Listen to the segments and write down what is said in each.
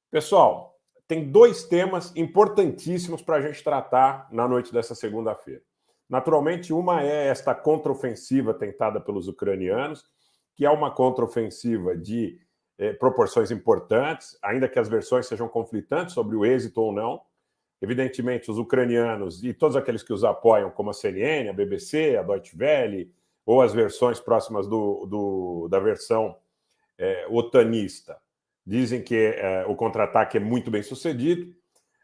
Pessoal, tem dois temas importantíssimos para a gente tratar na noite dessa segunda-feira. Naturalmente, uma é esta contraofensiva tentada pelos ucranianos, que é uma contraofensiva de proporções importantes, ainda que as versões sejam conflitantes sobre o êxito ou não. Evidentemente, os ucranianos e todos aqueles que os apoiam, como a CNN, a BBC, a Deutsche Welle, ou as versões próximas da versão otanista, dizem que o contra-ataque é muito bem sucedido.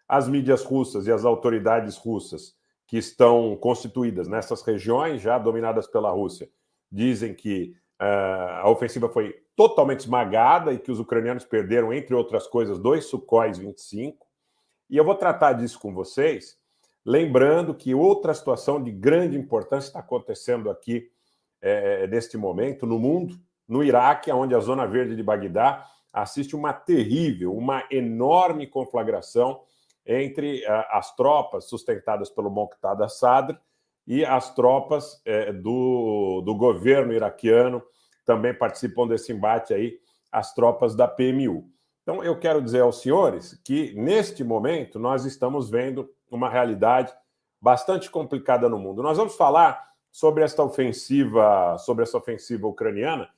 As mídias russas e as autoridades russas que estão constituídas nessas regiões já dominadas pela Rússia dizem que a ofensiva foi totalmente esmagada e que os ucranianos perderam, entre outras coisas, 2 Sukhoi 25. E eu vou tratar disso com vocês, lembrando que outra situação de grande importância está acontecendo aqui neste momento no mundo, no Iraque, onde a zona verde de Bagdá assiste uma terrível, uma enorme conflagração entre as tropas sustentadas pelo Muqtada Sadr e as tropas do governo iraquiano, também participam desse embate aí, as tropas da PMU. Então, eu quero dizer aos senhores que, neste momento, nós estamos vendo uma realidade bastante complicada no mundo. Nós vamos falar sobre essa ofensiva ucraniana.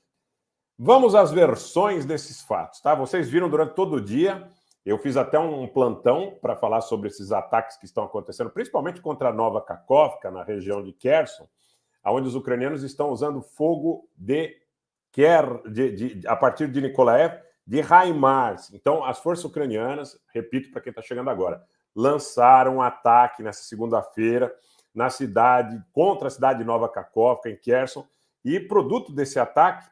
Vamos às versões desses fatos, tá? Vocês viram durante todo o dia, eu fiz até um plantão para falar sobre esses ataques que estão acontecendo, principalmente contra a Nova Kakhovka, na região de Kherson, onde os ucranianos estão usando fogo a partir de Nikolaev, de HIMARS. Então, as forças ucranianas, repito para quem está chegando agora, lançaram um ataque nessa segunda-feira contra a cidade de Nova Kakhovka, em Kherson, e produto desse ataque,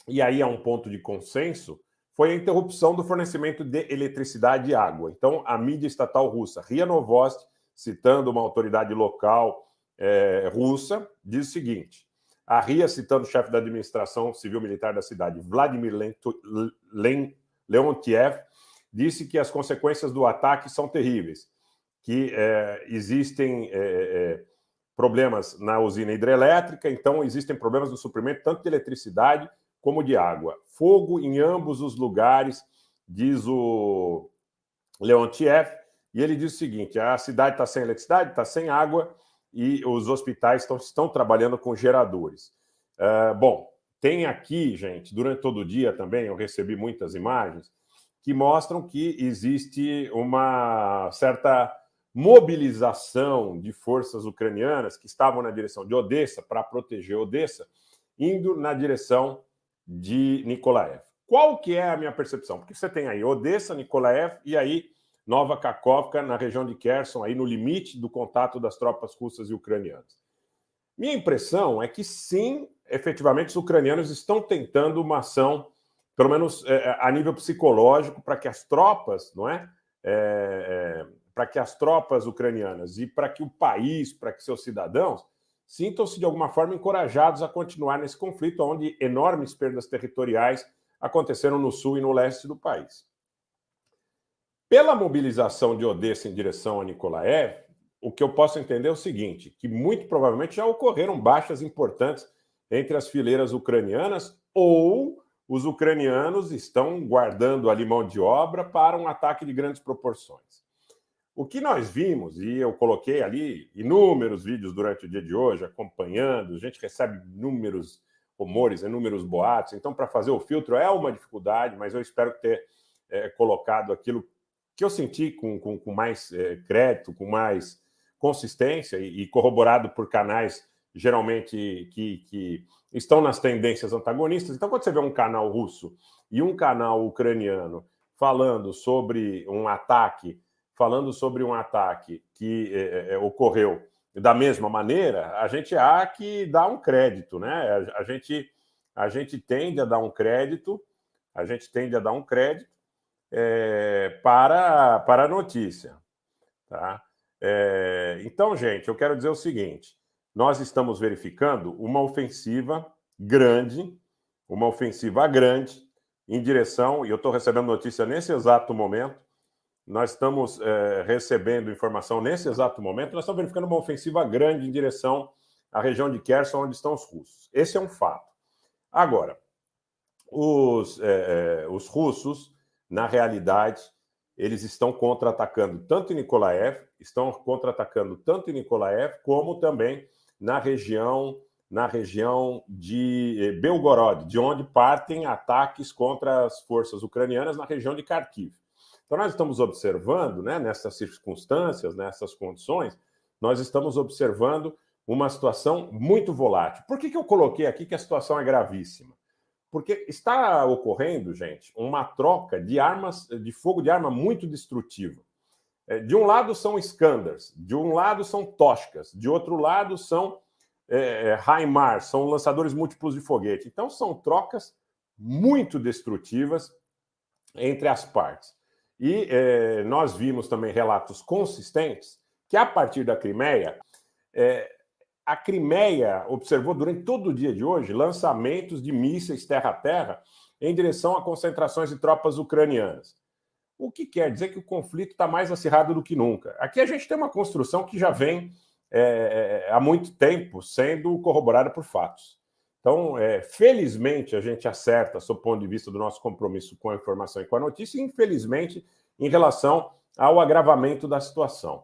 e aí é um ponto de consenso, foi a interrupção do fornecimento de eletricidade e água. Então, a mídia estatal russa, RIA Novosti, citando uma autoridade local russa, diz o seguinte: a RIA, citando o chefe da administração civil-militar da cidade, Vladimir Leontiev, disse que as consequências do ataque são terríveis, que existem problemas na usina hidrelétrica, então existem problemas no suprimento tanto de eletricidade como de água. Fogo em ambos os lugares, diz o Leontiev, e ele diz o seguinte: a cidade está sem eletricidade, está sem água, e os hospitais estão trabalhando com geradores. Bom, tem aqui, gente, durante todo o dia também, eu recebi muitas imagens que mostram que existe uma certa mobilização de forças ucranianas que estavam na direção de Odessa, para proteger Odessa, indo na direção de Nikolaev. Qual que é a minha percepção? Porque você tem aí Odessa, Nikolaev e aí Nova Kakhovka, na região de Kherson, aí no limite do contato das tropas russas e ucranianas. Minha impressão é que sim, efetivamente, os ucranianos estão tentando uma ação, pelo menos a nível psicológico, para que as tropas, para que as tropas ucranianas e para que o país, para que seus cidadãos sintam-se de alguma forma encorajados a continuar nesse conflito, onde enormes perdas territoriais aconteceram no sul e no leste do país. Pela mobilização de Odessa em direção a Nikolaev, o que eu posso entender é o seguinte, que muito provavelmente já ocorreram baixas importantes entre as fileiras ucranianas, ou os ucranianos estão guardando ali mão de obra para um ataque de grandes proporções. O que nós vimos, e eu coloquei ali inúmeros vídeos durante o dia de hoje, acompanhando, a gente recebe inúmeros rumores, inúmeros boatos, então para fazer o filtro é uma dificuldade, mas eu espero ter colocado aquilo que eu senti com mais crédito, com mais consistência e corroborado por canais geralmente que estão nas tendências antagonistas. Então, quando você vê um canal russo e um canal ucraniano falando sobre um ataque que ocorreu da mesma maneira, a gente há que dar um crédito, né? A gente tende a dar um crédito, para a notícia, tá? Então, gente, eu quero dizer o seguinte: nós estamos verificando uma ofensiva grande em direção, e eu estou recebendo notícia nesse exato momento, nós estamos recebendo informação nesse exato momento, nós estamos verificando uma ofensiva grande em direção à região de Kherson, onde estão os russos. Esse é um fato. Agora, os russos na realidade, eles estão contra-atacando tanto em Nikolaev, como também na região de Belgorod, de onde partem ataques contra as forças ucranianas na região de Kharkiv. Então, nós estamos observando, né, nessas circunstâncias, nessas condições, nós estamos observando uma situação muito volátil. Por que eu coloquei aqui que a situação é gravíssima? Porque está ocorrendo, gente, uma troca de armas, de fogo de arma muito destrutiva. De um lado são Iskanders, de um lado são Toshkas, de outro lado são HIMARS, são lançadores múltiplos de foguete. Então, são trocas muito destrutivas entre as partes. E nós vimos também relatos consistentes que, a partir da Crimeia, a Crimeia observou durante todo o dia de hoje lançamentos de mísseis terra-a-terra em direção a concentrações de tropas ucranianas. O que quer dizer que o conflito está mais acirrado do que nunca. Aqui a gente tem uma construção que já vem há muito tempo sendo corroborada por fatos. Então, felizmente, a gente acerta, sob o ponto de vista do nosso compromisso com a informação e com a notícia, e infelizmente, em relação ao agravamento da situação.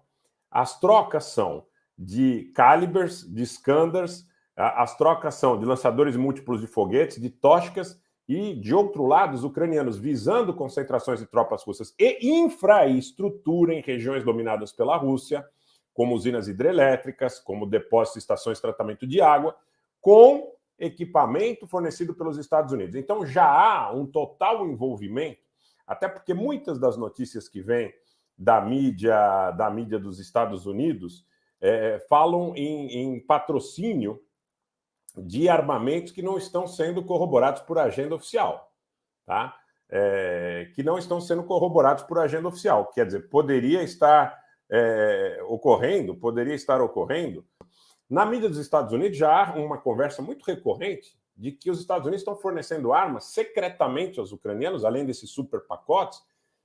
As trocas são de Calibers, de Iskanders, as trocas são de lançadores múltiplos de foguetes, de Toshkas, e, de outro lado, os ucranianos visando concentrações de tropas russas e infraestrutura em regiões dominadas pela Rússia, como usinas hidrelétricas, como depósitos e estações de tratamento de água, com equipamento fornecido pelos Estados Unidos. Então, já há um total envolvimento, até porque muitas das notícias que vêm da mídia dos Estados Unidos falam em patrocínio de armamentos que não estão sendo corroborados por agenda oficial, tá? Que não estão sendo corroborados por agenda oficial. Quer dizer, poderia estar ocorrendo. Na mídia dos Estados Unidos já há uma conversa muito recorrente de que os Estados Unidos estão fornecendo armas secretamente aos ucranianos, além desses super pacotes,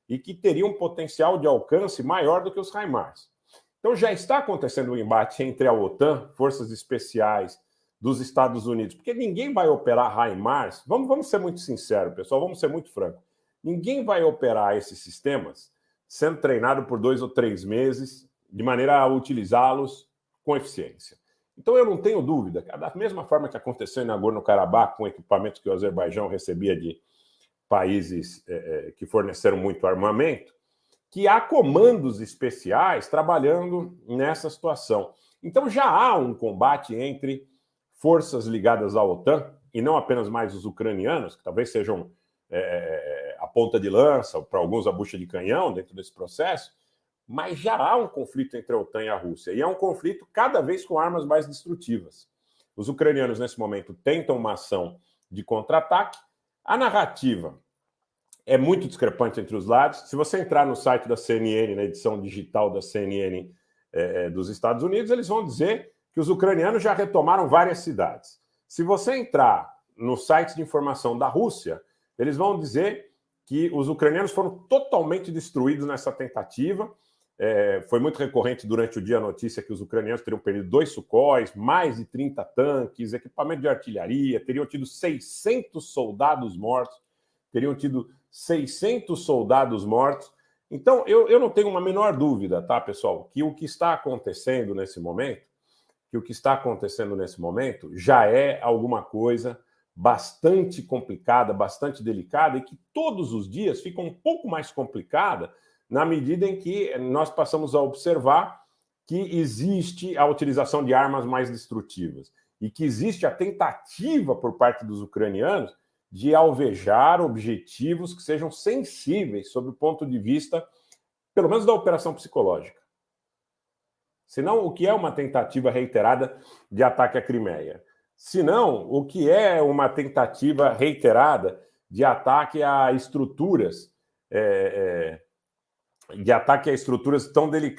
e que teriam um potencial de alcance maior do que os HIMARS. Então já está acontecendo um embate entre a OTAN, forças especiais dos Estados Unidos, porque ninguém vai operar HIMARS, vamos ser muito sinceros, pessoal, vamos ser muito francos, ninguém vai operar esses sistemas sendo treinado por 2 ou 3 meses, de maneira a utilizá-los com eficiência. Então eu não tenho dúvida, da mesma forma que aconteceu em Nagorno-Karabakh, com equipamentos que o Azerbaijão recebia de países que forneceram muito armamento, que há comandos especiais trabalhando nessa situação. Então já há um combate entre forças ligadas à OTAN, e não apenas mais os ucranianos, que talvez sejam a ponta de lança, para alguns a bucha de canhão dentro desse processo, mas já há um conflito entre a OTAN e a Rússia, e é um conflito cada vez com armas mais destrutivas. Os ucranianos, nesse momento, tentam uma ação de contra-ataque. A narrativa é muito discrepante entre os lados. Se você entrar no site da CNN, na edição digital da CNN dos Estados Unidos, eles vão dizer que os ucranianos já retomaram várias cidades. Se você entrar no site de informação da Rússia, eles vão dizer que os ucranianos foram totalmente destruídos nessa tentativa. Foi muito recorrente durante o dia a notícia que os ucranianos teriam perdido 2 Sukhóis, mais de 30 tanques, equipamento de artilharia, teriam tido 600 soldados mortos. Então, eu não tenho uma menor dúvida, tá, pessoal, que o que está acontecendo nesse momento, já é alguma coisa bastante complicada, bastante delicada, e que todos os dias fica um pouco mais complicada na medida em que nós passamos a observar que existe a utilização de armas mais destrutivas e que existe a tentativa por parte dos ucranianos de alvejar objetivos que sejam sensíveis sob o ponto de vista, pelo menos, da operação psicológica. Senão, o que é uma tentativa reiterada de ataque à Crimeia? Senão, o que é uma tentativa reiterada de ataque a estruturas, tão delicadas